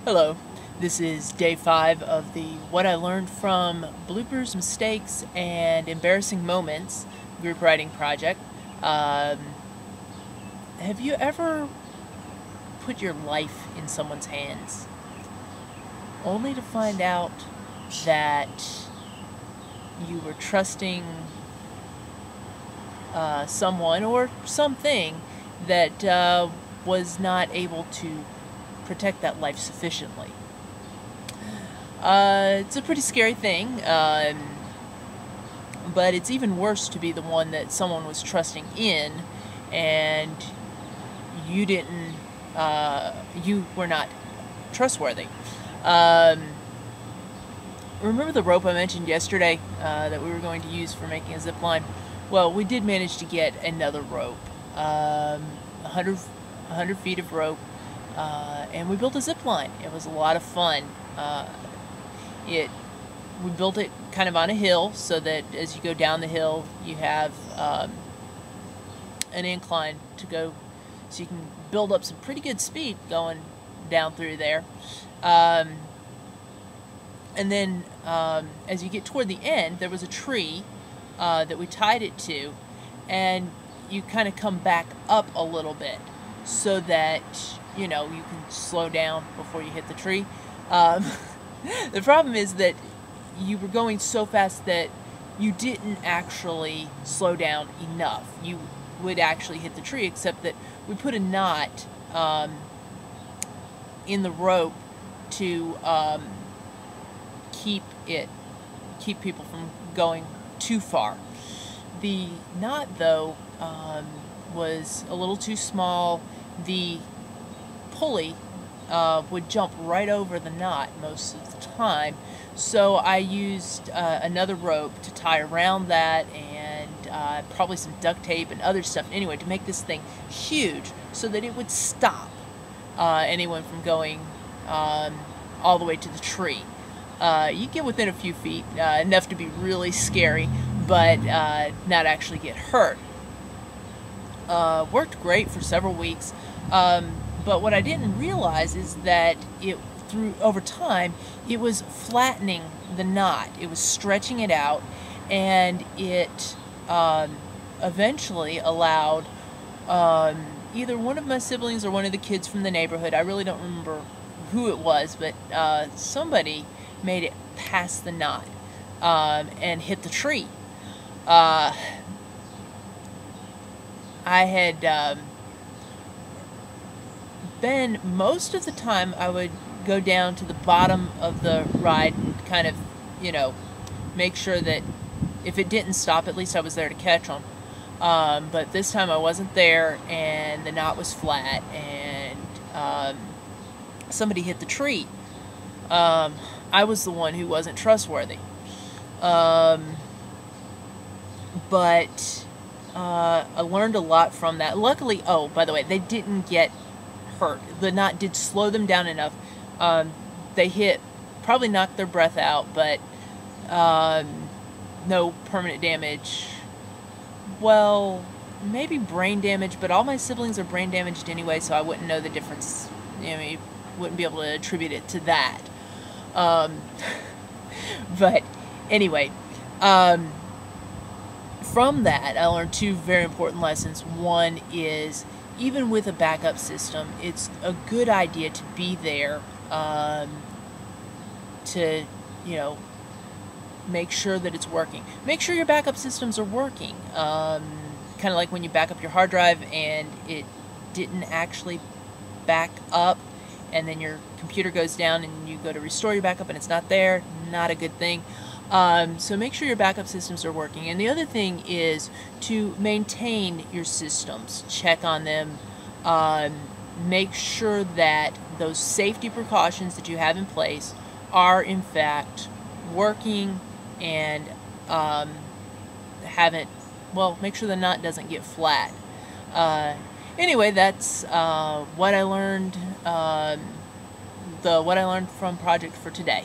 Hello, this is day 5 of the What I Learned from Bloopers, Mistakes, and Embarrassing Moments group writing project. Have you ever put your life in someone's hands only to find out that you were trusting someone or something that was not able to protect that life sufficiently? It's a pretty scary thing, but it's even worse to be the one that someone was trusting in and you didn't, you were not trustworthy. Remember the rope I mentioned yesterday that we were going to use for making a zip line? Well, we did manage to get another rope, 100 feet of rope, and we built a zip line. It was a lot of fun. We built it kind of on a hill so that as you go down the hill you have an incline to go, so you can build up some pretty good speed going down through there. And then as you get toward the end, there was a tree that we tied it to, and you kind of come back up a little bit so that you can slow down before you hit the tree. The problem is that you were going so fast that you didn't actually slow down enough. You would actually hit the tree, except that we put a knot in the rope to keep people from going too far. The knot, though, was a little too small. The pulley would jump right over the knot most of the time, so I used another rope to tie around that, and probably some duct tape and other stuff anyway to make this thing huge so that it would stop anyone from going all the way to the tree. You get within a few feet, enough to be really scary, but not actually get hurt. Worked great for several weeks, but what I didn't realize is that over time, it was flattening the knot. It was stretching it out, and it eventually allowed either one of my siblings or one of the kids from the neighborhood, I really don't remember who it was, but somebody made it past the knot and hit the tree. I had been, most of the time I would go down to the bottom of the ride and kind of, make sure that if it didn't stop, at least I was there to catch them. But this time I wasn't there, and the knot was flat, and somebody hit the tree. I was the one who wasn't trustworthy. But I learned a lot from that. Luckily, oh, by the way, they didn't get hurt. The knot did slow them down enough. They probably knocked their breath out, but no permanent damage. Well, maybe brain damage, but all my siblings are brain damaged anyway, so I wouldn't know the difference. You wouldn't be able to attribute it to that. But anyway, from that, I learned two very important lessons. One is, even with a backup system, it's a good idea to be there to, make sure that it's working. Make sure your backup systems are working. Kind of like when you back up your hard drive and it didn't actually back up, and then your computer goes down and you go to restore your backup and it's not there. Not a good thing. So make sure your backup systems are working. And the other thing is to maintain your systems. Check on them. Make sure that those safety precautions that you have in place are in fact working, and make sure the knot doesn't get flat. Anyway, that's what I learned. What I learned from project for today.